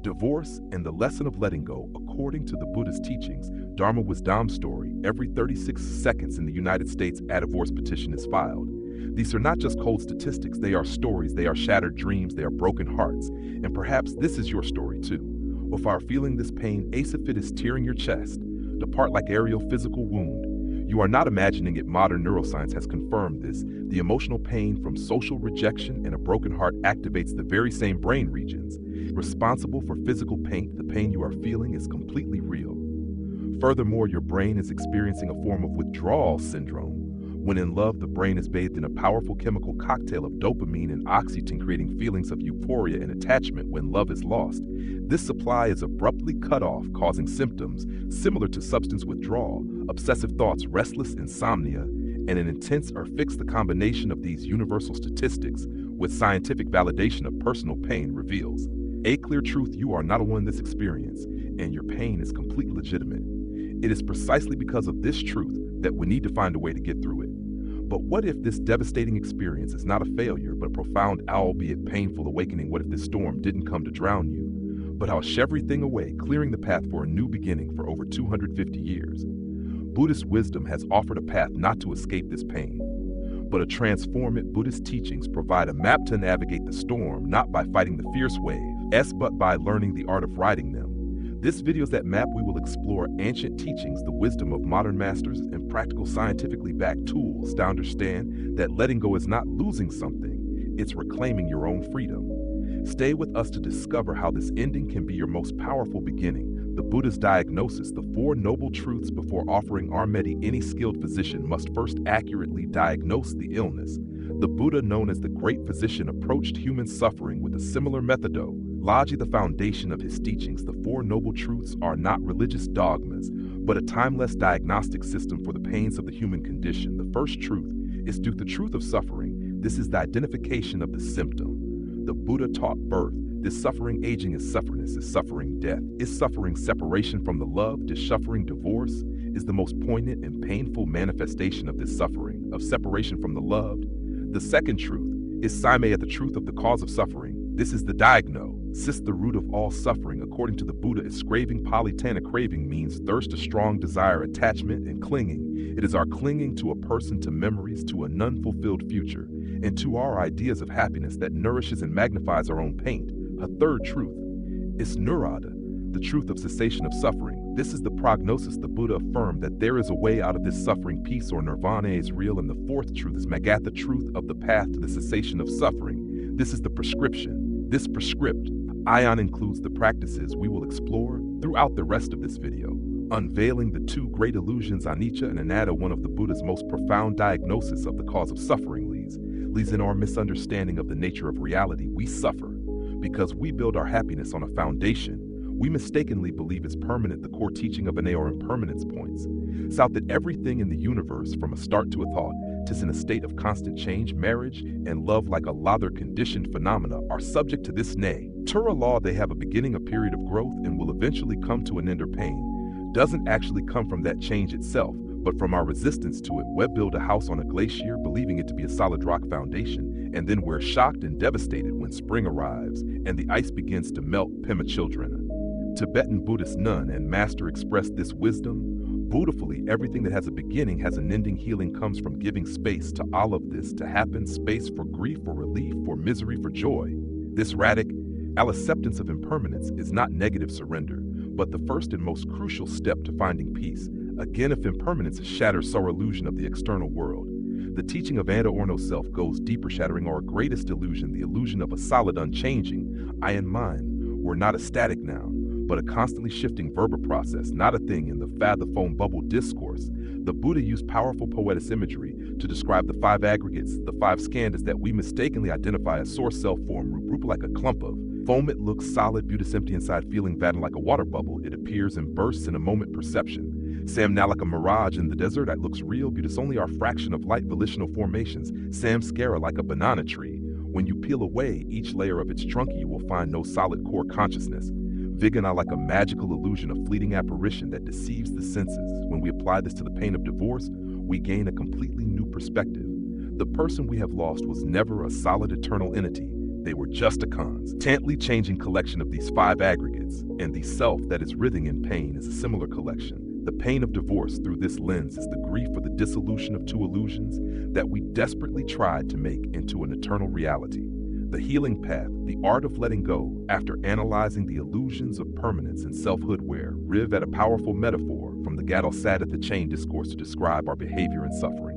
Divorce and the lesson of letting go, according to the Buddhist teachings, Dharma Wisdom Story, every 36 seconds in the United States a divorce petition is filed. These are not just cold statistics, they are stories, they are shattered dreams, they are broken hearts. And perhaps this is your story too. While feeling this pain, as if it is tearing your chest, depart like aerial physical wound. You are not imagining it. Modern neuroscience has confirmed this. The emotional pain from social rejection and a broken heart activates the very same brain regions responsible for physical pain. The pain you are feeling is completely real. Furthermore, your brain is experiencing a form of withdrawal syndrome. When in love, the brain is bathed in a powerful chemical cocktail of dopamine and oxytocin, creating feelings of euphoria and attachment when love is lost. This supply is abruptly cut off, causing symptoms similar to substance withdrawal, obsessive thoughts, restless insomnia, and an intense or fixed. The combination of these universal statistics with scientific validation of personal pain reveals a clear truth: you are not alone in this experience, and your pain is completely legitimate. It is precisely because of this truth that we need to find a way to get through it. But what if this devastating experience is not a failure, but a profound, albeit painful awakening? What if this storm didn't come to drown you, but hush everything away, clearing the path for a new beginning? For over 250 years, Buddhist wisdom has offered a path not to escape this pain, but to transform it. Buddhist teachings provide a map to navigate the storm, not by fighting the fierce waves, but by learning the art of riding them. This video is that map. We will explore ancient teachings, the wisdom of modern masters, and practical, scientifically backed tools to understand that letting go is not losing something, it's reclaiming your own freedom. Stay with us to discover how this ending can be your most powerful beginning. The Buddha's diagnosis, the Four Noble Truths. Before offering our remedy, any skilled physician must first accurately diagnose the illness. The Buddha, known as the Great Physician, approached human suffering with a similar methodology. The foundation of his teachings, the Four Noble Truths, are not religious dogmas, but a timeless diagnostic system for the pains of the human condition. The first truth is the truth of suffering. This is the identification of the symptom. The Buddha taught birth. This suffering, aging is sufferness, is suffering death, is suffering separation from the love, is suffering divorce, is the most poignant and painful manifestation of this suffering, of separation from the loved. The second truth is Saimaya, the truth of the cause of suffering. This is the diagnosis, the root of all suffering. According to the Buddha, is craving. Palitana, craving means thirst, a strong desire, attachment, and clinging. It is our clinging to a person, to memories, to an unfulfilled future, and to our ideas of happiness that nourishes and magnifies our own pain. A third truth is Nirvana, the truth of cessation of suffering. This is the prognosis. The Buddha affirmed that there is a way out of this suffering. Peace, or nirvana, is real. And the fourth truth is Magat, the truth of the path to the cessation of suffering. This is the prescription. This prescript ion includes the practices we will explore throughout the rest of this video, unveiling the two great illusions, anicca and anatta. One of the Buddha's most profound diagnosis of the cause of suffering leads in our misunderstanding of the nature of reality. We suffer because we build our happiness on a foundation we mistakenly believe is permanent. The core teaching of Ana, or impermanence, points out that everything in the universe, from a start to a thought, is in a state of constant change. Marriage and love, like a lather conditioned phenomena, are subject to this Tura law. They have a beginning, a period of growth, and will eventually come to an end. Or pain doesn't actually come from that change itself, but from our resistance to it. We build a house on a glacier, believing it to be a solid rock foundation, and then we're shocked and devastated when spring arrives and the ice begins to melt. Pema children. Tibetan Buddhist nun and master expressed this wisdom beautifully. Everything that has a beginning has an ending. Healing comes from giving space to all of this to happen. Space for grief, for relief, for misery, for joy. This radical acceptance of impermanence is not negative surrender, but the first and most crucial step to finding peace. Again, if impermanence shatters our illusion of the external world, the teaching of Anda, or no self, goes deeper, shattering our greatest illusion, the illusion of a solid, unchanging I and mine. We're not a static noun, but a constantly shifting verbal process, not a thing in the foam bubble discourse. The Buddha used powerful poetic imagery to describe the five aggregates, the five skandhas that we mistakenly identify as source, self, form, root, like a clump of foam. It looks solid, beauty, empty inside, feeling vacant like a water bubble. It appears and bursts in a moment. Perception. Sam, now like a mirage in the desert, that looks real. Beauty's only our fraction of light, volitional formations. Samskara, like a banana tree. When you peel away each layer of its trunk, you will find no solid core consciousness. Vigana, like a magical illusion, a fleeting apparition that deceives the senses. When we apply this to the pain of divorce, we gain a completely new perspective. The person we have lost was never a solid, eternal entity. they were just a constantly changing collection of these five aggregates, and the self that is writhing in pain is a similar collection. The pain of divorce through this lens is the grief for the dissolution of two illusions that we desperately tried to make into an eternal reality. The healing path, the art of letting go, after analyzing the illusions of permanence and selfhood, where riv at a powerful metaphor from the Gatto sat at the chain discourse to describe our behavior and suffering.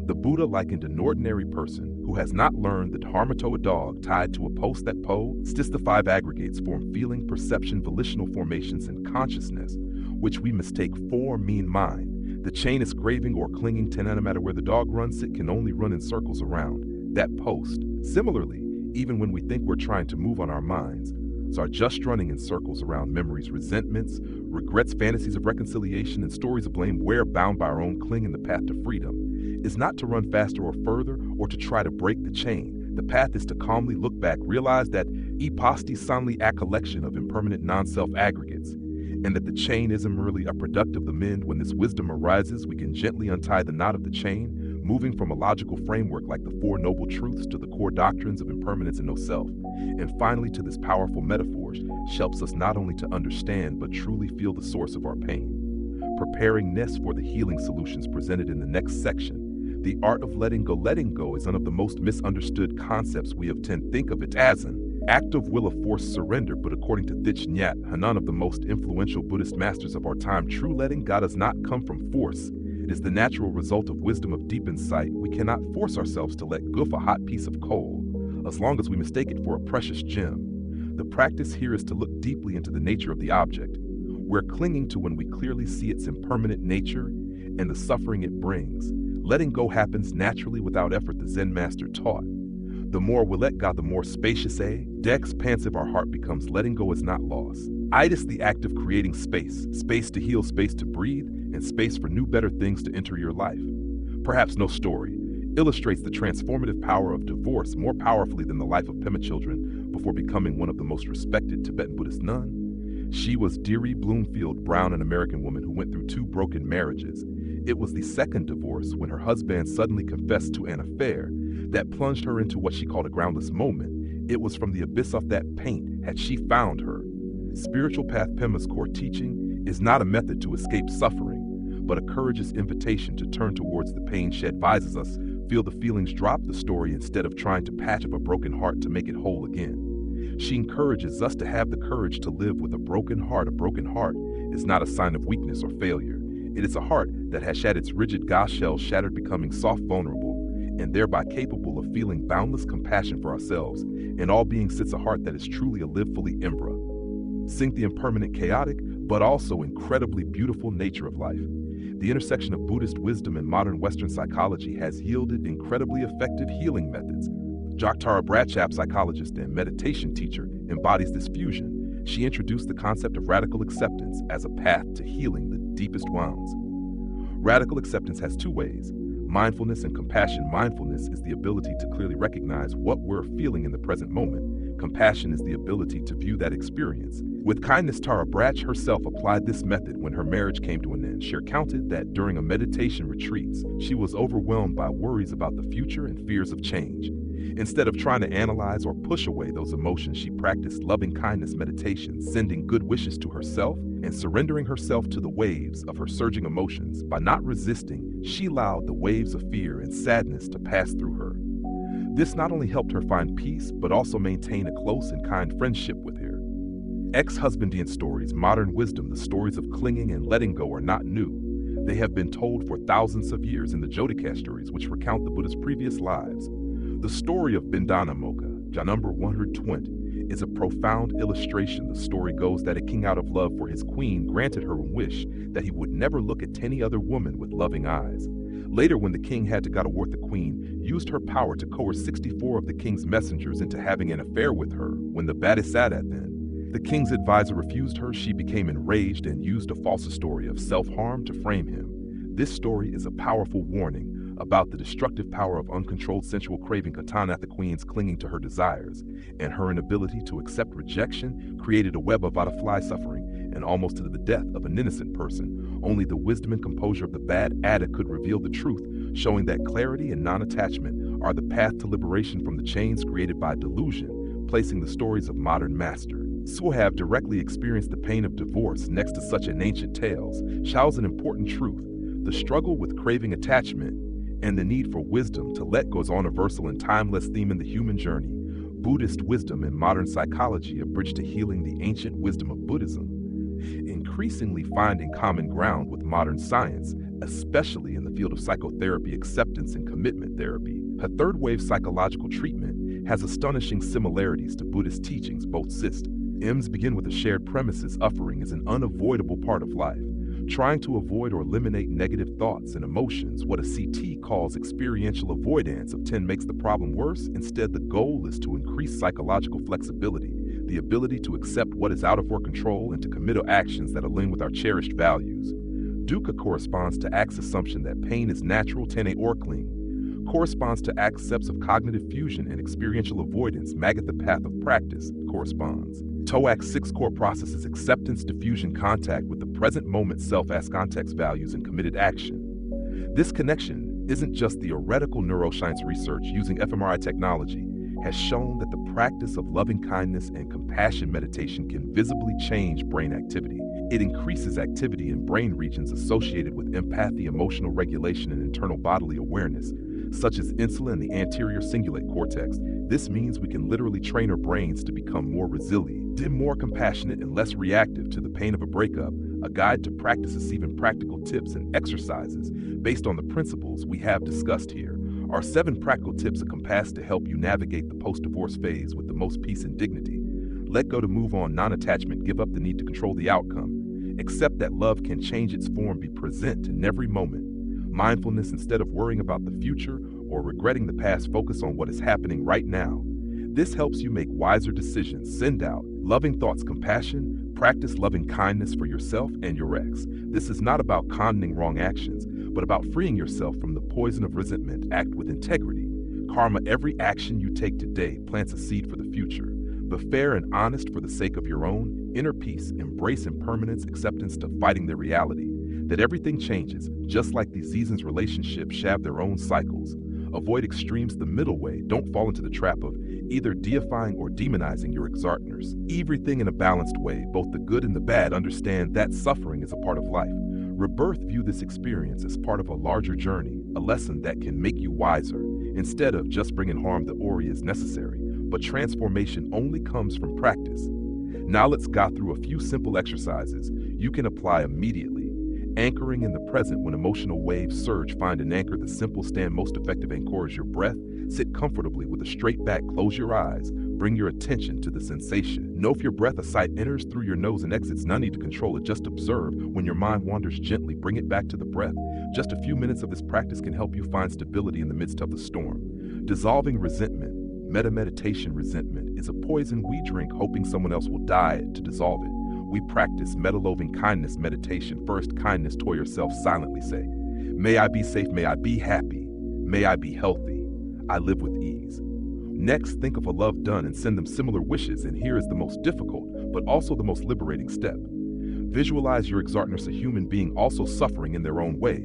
The Buddha likened an ordinary person who has not learned the Dharma to a dog tied to a post that stis the five aggregates form feeling, perception, volitional formations, and consciousness, which we mistake for mean mind. The chain is craving or clinging to, no matter where the dog runs, it can only run in circles around that post. Similarly, even when we think we're trying to move on our minds, are just running in circles around memories, resentments, regrets, fantasies of reconciliation, and stories of blame, where bound by our own cling in the path to freedom is not to run faster or further or to try to break the chain. The path is to calmly look back, realize that iposti sanli a collection of impermanent non-self aggregates, and that the chain isn't merely a product of the mend. When this wisdom arises, we can gently untie the knot of the chain, moving from a logical framework like the Four Noble Truths to the core doctrines of impermanence and no self, and finally to this powerful metaphor, helps us not only to understand but truly feel the source of our pain. Preparing Ness for the healing solutions presented in the next section. The art of letting go is one of the most misunderstood concepts. We have tend to think of it as an act of will of forced surrender, but according to Thich Nhat Hanh, of the most influential Buddhist masters of our time, true letting go does not come from force. It is the natural result of wisdom, of deep insight. We cannot force ourselves to let go of a hot piece of coal, as long as we mistake it for a precious gem. The practice here is to look deeply into the nature of the object. We're clinging to when we clearly see its impermanent nature and the suffering it brings. Letting go happens naturally without effort, the Zen master taught. The more we let go, the more spacious expansive our heart becomes. Letting go is not loss. It is the act of creating space to heal, space to breathe, and space for new, better things to enter your life. Perhaps no story illustrates the transformative power of divorce more powerfully than the life of Pema Chödrön before becoming one of the most respected Tibetan Buddhist nuns. She was Deary Bloomfield Brown, an American woman who went through 2 broken marriages. It was the second divorce, when her husband suddenly confessed to an affair, that plunged her into what she called a groundless moment. It was from the abyss of that pain had she found her spiritual path. Pema's core teaching is not a method to escape suffering, but a courageous invitation to turn towards the pain. She advises us, feel the feelings, drop the story instead of trying to patch up a broken heart to make it whole again. She encourages us to have the courage to live with a broken heart. A broken heart is not a sign of weakness or failure. It is a heart that has had its rigid glass shell shattered, becoming soft, vulnerable, and thereby capable of feeling boundless compassion for ourselves. In all beings sits a heart that is truly a live fully Imbra. Sink the impermanent, chaotic, but also incredibly beautiful nature of life. The intersection of Buddhist wisdom and modern Western psychology has yielded incredibly effective healing methods. Tara Brad, psychologist and meditation teacher, embodies this fusion. She introduced the concept of radical acceptance as a path to healing the deepest wounds. Radical acceptance has 2 ways: mindfulness and compassion. Mindfulness is the ability to clearly recognize what we're feeling in the present moment. Compassion is the ability to view that experience with kindness. Tara Brach herself applied this method when her marriage came to an end. She recounted that during a meditation retreat, she was overwhelmed by worries about the future and fears of change. Instead of trying to analyze or push away those emotions, she practiced loving kindness meditation, sending good wishes to herself and surrendering herself to the waves of her surging emotions. By not resisting, she allowed the waves of fear and sadness to pass through her. This not only helped her find peace, but also maintain a close and kind friendship with her. Ex-husbandian stories, modern wisdom. The stories of clinging and letting go are not new. They have been told for thousands of years in the Jodhika stories, which recount the Buddha's previous lives. The story of Bindana Moka, number 120, is a profound illustration. The story goes that a king, out of love for his queen, granted her a wish that he would never look at any other woman with loving eyes. Later, when the king had to go to war, the queen used her power to coerce 64 of the king's messengers into having an affair with her. When the the king's advisor refused her, she became enraged and used a false story of self-harm to frame him. This story is a powerful warning about the destructive power of uncontrolled sensual craving. Katana, the queen's clinging to her desires, and her inability to accept rejection created a web of butterfly suffering and almost to the death of an innocent person. Only the wisdom and composure of the bad addict could reveal the truth, showing that clarity and non-attachment are the path to liberation from the chains created by delusion. replacing the stories of modern masters who have directly experienced the pain of divorce next to such an ancient tales, shows an important truth. The struggle with craving attachment and the need for wisdom to let go is a universal and timeless theme in the human journey. Buddhist wisdom and modern psychology, a bridge to healing the ancient wisdom of Buddhism, increasingly finding common ground with modern science, especially in the field of psychotherapy, acceptance, and commitment therapy. A third-wave psychological treatment has astonishing similarities to Buddhist teachings. Both systems begin with a shared premises: suffering is an unavoidable part of life. Trying to avoid or eliminate negative thoughts and emotions, what a CT calls experiential avoidance of 10, makes the problem worse. Instead, the goal is to increase psychological flexibility, the ability to accept what is out of our control and to commit actions that align with our cherished values. Dukkha corresponds to Act's assumption that pain is natural. Tene or cling corresponds to Act's steps of cognitive fusion and experiential avoidance. Magat, the path of practice, corresponds to Act's 6 core processes: acceptance, diffusion, contact with the present moment, self as context, values, and committed action. This connection isn't just theoretical. Neuroscience research using fMRI technology has shown that the practice of loving kindness and compassion meditation can visibly change brain activity. It increases activity in brain regions associated with empathy, emotional regulation, and internal bodily awareness, such as insula and the anterior cingulate cortex. This means we can literally train our brains to become more resilient, more compassionate, and less reactive to the pain of a breakup. A guide to practices, even practical tips and exercises based on the principles we have discussed here, are 7 practical tips of compass to help you navigate the post-divorce phase with the most peace and dignity. Let go to move on. Non-attachment. Give up the need to control the outcome. Accept that love can change its form. Be present in every moment. Mindfulness. Instead of worrying about the future or regretting the past, focus on what is happening right now. This helps you make wiser decisions. Send out loving thoughts. Compassion. Practice loving kindness for yourself and your ex. This is not about condoning wrong actions, but about freeing yourself from the poison of resentment. Act with integrity. Karma. Every action you take today plants a seed for the future. Be fair and honest for the sake of your own inner peace. Embrace impermanence. Acceptance to fighting the reality that everything changes, just like these seasons. Relationships have their own cycles. Avoid extremes. The middle way. Don't fall into the trap of either deifying or demonizing your ex-partners. Everything in a balanced way, both the good and the bad. Understand that suffering is a part of life. Rebirth. View this experience as part of a larger journey, a lesson that can make you wiser. Instead of just bringing harm, the ori is necessary, but transformation only comes from practice. Now let's go through a few simple exercises you can apply immediately. Anchoring in the present. When emotional waves surge, find an anchor. The simple stand most effective anchor is your breath. Sit comfortably with a straight back. Close your eyes. Bring your attention to the sensation. Know if your breath, a sight, enters through your nose and exits. No need to control it. Just observe. When your mind wanders, gently bring it back to the breath. Just a few minutes of this practice can help you find stability in the midst of the storm. Dissolving resentment. Meditation. Resentment is a poison we drink, hoping someone else will die to dissolve it. We practice meta-loving kindness meditation. First, kindness toward yourself. Silently say, may I be safe, may I be happy, may I be healthy, I live with ease. Next, think of a love done and send them similar wishes. And here is the most difficult, but also the most liberating step. Visualize your ex-partner as a human being also suffering in their own way,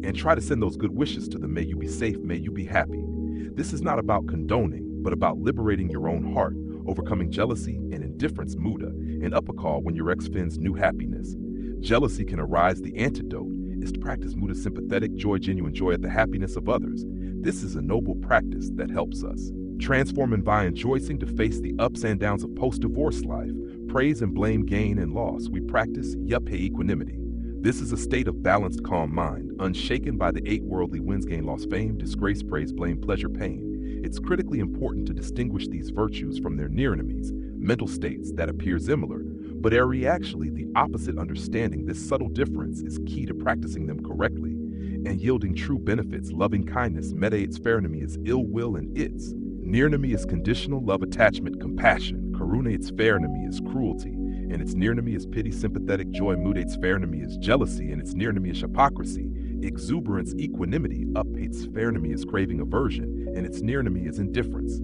and try to send those good wishes to them. May you be safe, may you be happy. This is not about condoning, but about liberating your own heart, overcoming jealousy and indifference. Muda, an upper when your ex finds new happiness. Jealousy can arise. The antidote is to practice Muda, sympathetic joy, genuine joy at the happiness of others. This is a noble practice that helps us transform and by rejoicing to face the ups and downs of post-divorce life. Praise and blame, gain and loss. We practice Yuppe equanimity. This is a state of balanced, calm mind, unshaken by the 8 worldly winds: gain, loss, fame, disgrace, praise, blame, pleasure, pain. It's critically important to distinguish these virtues from their near enemies, mental states that appear similar, but are actually the opposite. Understanding this subtle difference is key to practicing them correctly and yielding true benefits. Loving kindness. Meta, its fair enemy is ill will and its near enemy is conditional love, attachment, compassion. Karuna, its fair enemy is cruelty and its near enemy is pity. Sympathetic joy. Muda, its fair enemy is jealousy and its near enemy is hypocrisy. Exuberance. Equanimity. Up, its fair enemy is craving, aversion, and its near enemy is indifference.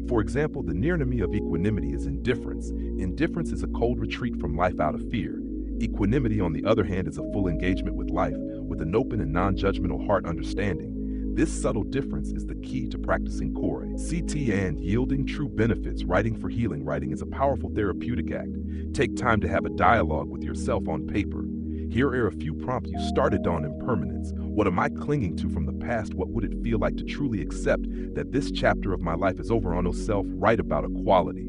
For example, the near enemy of equanimity is indifference. Indifference is a cold retreat from life out of fear. Equanimity, on the other hand, is a full engagement with life, with an open and non-judgmental heart. Understanding This subtle difference is the key to practicing Kore. CT and yielding true benefits. Writing for healing. Writing is a powerful therapeutic act. Take time to have a dialogue with yourself on paper. Here are a few prompts you started on: impermanence. What am I clinging to from the past? What would it feel like to truly accept that this chapter of my life is over? On no self. Write about equality.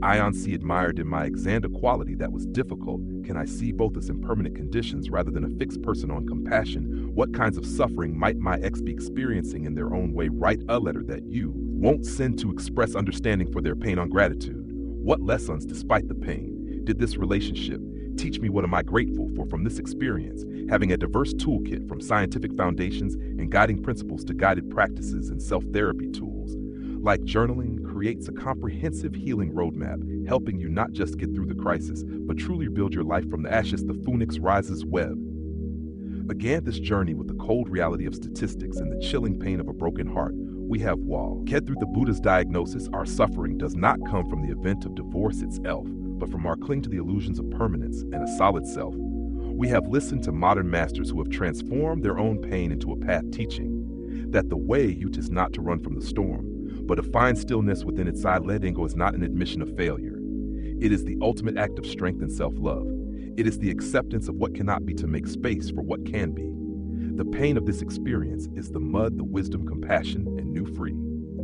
Ion see admired in my exander quality that was difficult. Can I see both as impermanent conditions rather than a fixed person? On compassion. What kinds of suffering might my ex be experiencing in their own way? Write a letter that you won't send to express understanding for their pain. On gratitude. What lessons, despite the pain, did this relationship teach me? What am I grateful for from this experience? Having a diverse toolkit from scientific foundations and guiding principles to guided practices and self-therapy tools. Like journaling creates a comprehensive healing roadmap, helping you not just get through the crisis, but truly build your life from the ashes. The phoenix rises web. Began this journey with the cold reality of statistics and the chilling pain of a broken heart. We have walked through the Buddha's diagnosis. Our suffering does not come from the event of divorce itself, but from our cling to the illusions of permanence and a solid self. We have listened to modern masters who have transformed their own pain into a path, teaching that the way out is not to run from the storm, but to find stillness within its side. Letting go is not an admission of failure. It is the ultimate act of strength and self-love. It is the acceptance of what cannot be to make space for what can be. The pain of this experience is the mud, the wisdom, compassion, and new free.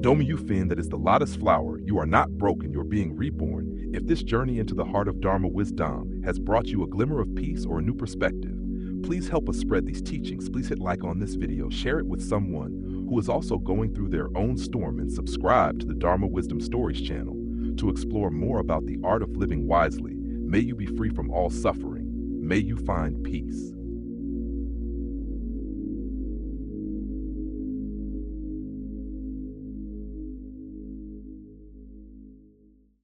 Domi Yufin, that is the lotus flower. You are not broken, you're being reborn. If this journey into the heart of Dharma Wisdom has brought you a glimmer of peace or a new perspective, please help us spread these teachings. Please hit like on this video, share it with someone who is also going through their own storm, and subscribe to the Dharma Wisdom Stories channel to explore more about the art of living wisely. May you be free from all suffering. May you find peace.